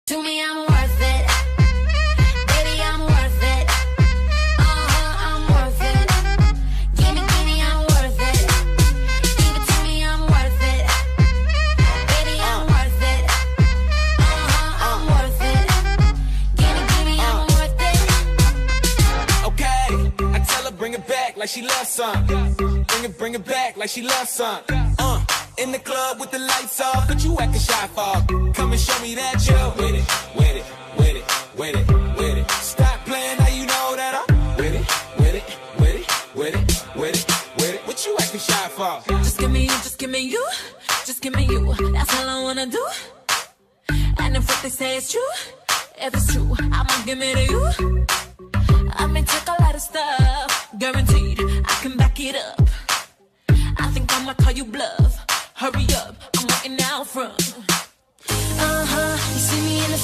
To me, I'm worth it. Baby, I'm worth it. I'm worth it. Give me, I'm worth it. Give it to me, I'm worth it. Baby, I'm worth it. I'm worth it. Give me, I'm worth it. Okay, I tell her bring it back like she loves some. Bring it back like she loves some. In the club with the lights off, but you acting shy for. Come and show me that you're with it, with it, with it, with it, with it. Stop playing, now you know that I'm with it, with it, with it, with it, with it, with it. What you acting shy for? Just give me you, just give me you, just give me you. That's all I wanna do. And if what they say is true, if it's true, I'ma give it to you. I may take a lot of stuff, guaranteed I can back it up. I think I'ma call you bluff. Hurry up, I'm waiting out front. You see me in the